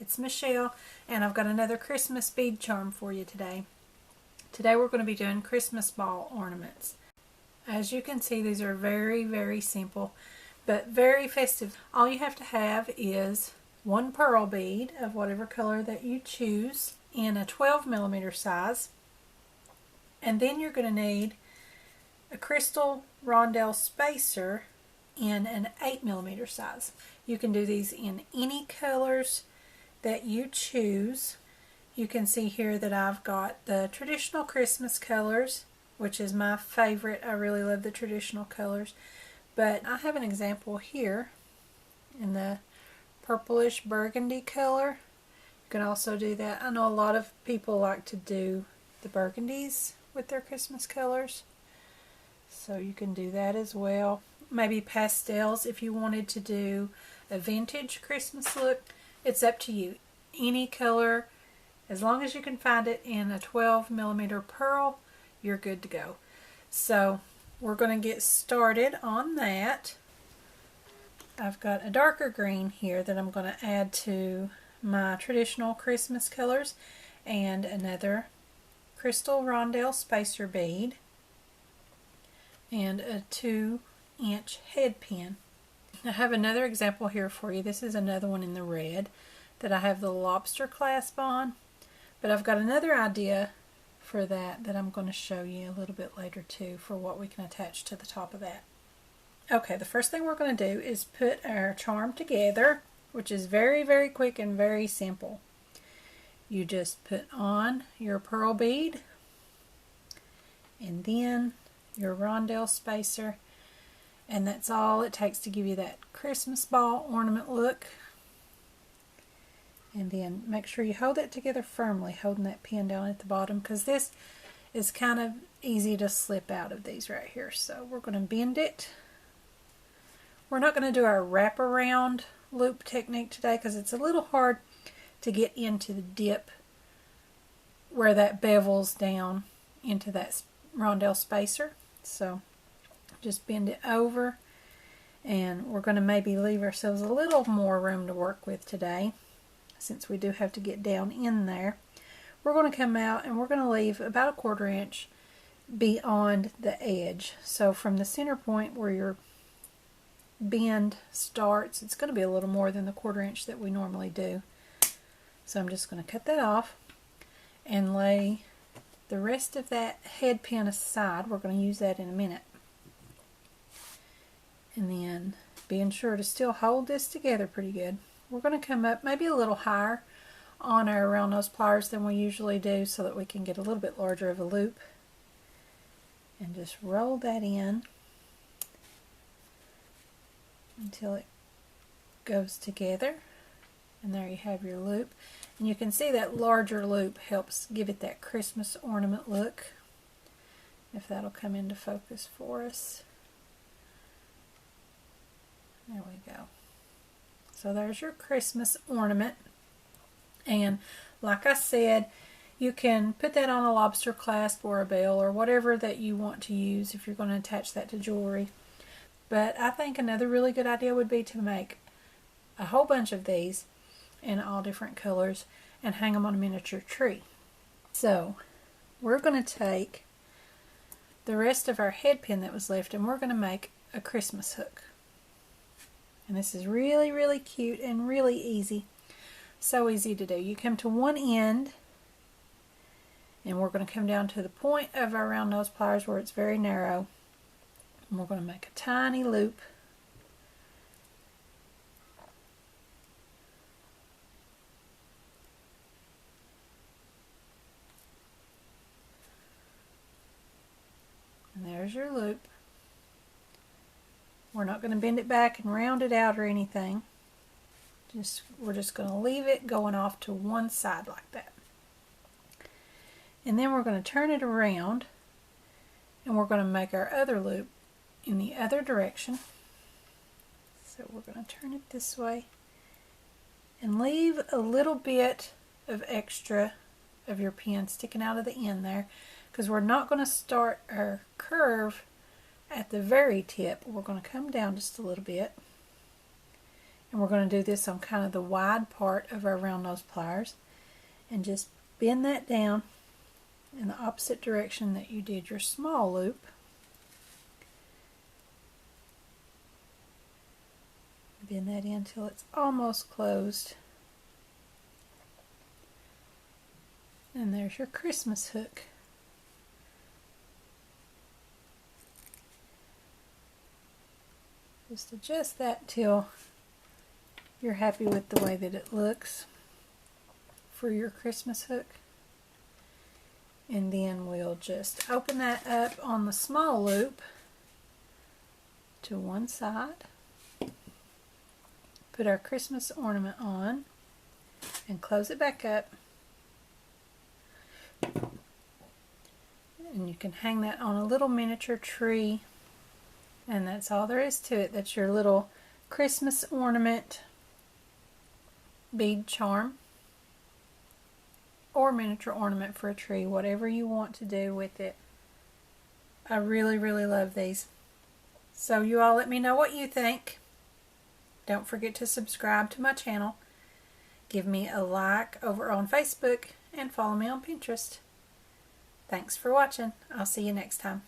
It's Michelle, and I've got another Christmas bead charm for you today. Today we're going to be doing Christmas ball ornaments. As you can see, these are very, very simple, but very festive. All you have to have is one pearl bead of whatever color that you choose in a 12mm size, and then you're going to need a crystal rondelle spacer in an 8mm size. You can do these in any colors that you choose. You can see here that I've got the traditional Christmas colors, which is my favorite. I really love the traditional colors, but I have an example here in the purplish burgundy color. You can also do that. I know a lot of people like to do the burgundies with their Christmas colors, so you can do that as well. Maybe pastels if you wanted to do a vintage Christmas look. It's up to you. Any color, as long as you can find it in a 12mm pearl, you're good to go. So we're going to get started on that. I've got a darker green here that I'm going to add to my traditional Christmas colors, and another crystal rondelle spacer bead, and a 2-inch head pin. I have another example here for you. This is another one in the red that I have the lobster clasp on, but I've got another idea for that I'm going to show you a little bit later too, for what we can attach to the top of that. Okay, the first thing we're going to do is put our charm together, which is very, very quick and very simple. You just put on your pearl bead and then your rondelle spacer, and that's all it takes to give you that Christmas ball ornament look. And then make sure you hold it together firmly, holding that pin down at the bottom, because this is kind of easy to slip out of these right here. So we're going to bend it. We're not going to do our wraparound loop technique today because it's a little hard to get into the dip where that bevels down into that rondelle spacer. So just bend it over, and we're going to maybe leave ourselves a little more room to work with today, since we do have to get down in there. We're going to come out and we're going to leave about a 1/4 inch beyond the edge. So from the center point where your bend starts, it's going to be a little more than the 1/4 inch that we normally do. So I'm just going to cut that off and lay the rest of that head pin aside. We're going to use that in a minute. And then being sure to still hold this together pretty good. We're going to come up maybe a little higher on our round nose pliers than we usually do, so that we can get a little bit larger of a loop. And just roll that in until it goes together. And there you have your loop. And you can see that larger loop helps give it that Christmas ornament look. If that'll come into focus for us. There we go. So there's your Christmas ornament. And like I said, you can put that on a lobster clasp or a bell or whatever that you want to use if you're going to attach that to jewelry. But I think another really good idea would be to make a whole bunch of these in all different colors and hang them on a miniature tree. So we're going to take the rest of our head pin that was left, and we're going to make a Christmas hook. And this is really, really cute and really easy. So easy to do. You come to one end, and we're going to come down to the point of our round nose pliers where it's very narrow. And we're going to make a tiny loop. And there's your loop. We're not going to bend it back and round it out or anything. We're just going to leave it going off to one side like that. And then we're going to turn it around, and we're going to make our other loop in the other direction. So we're going to turn it this way and leave a little bit of extra of your pin sticking out of the end there, because we're not going to start our curve at the very tip. We're going to come down just a little bit And we're going to do this on kind of the wide part of our round nose pliers. And just bend that down in the opposite direction that you did your small loop. Bend that in until it's almost closed. And there's your Christmas hook. Just adjust that till you're happy with the way that it looks for your Christmas hook. And then we'll just open that up on the small loop to one side. Put our Christmas ornament on and close it back up. And you can hang that on a little miniature tree. And that's all there is to it. That's your little Christmas ornament bead charm or miniature ornament for a tree, whatever you want to do with it. I really, really love these. So you all let me know what you think. Don't forget to subscribe to my channel. Give me a like over on Facebook and follow me on Pinterest. Thanks for watching. I'll see you next time.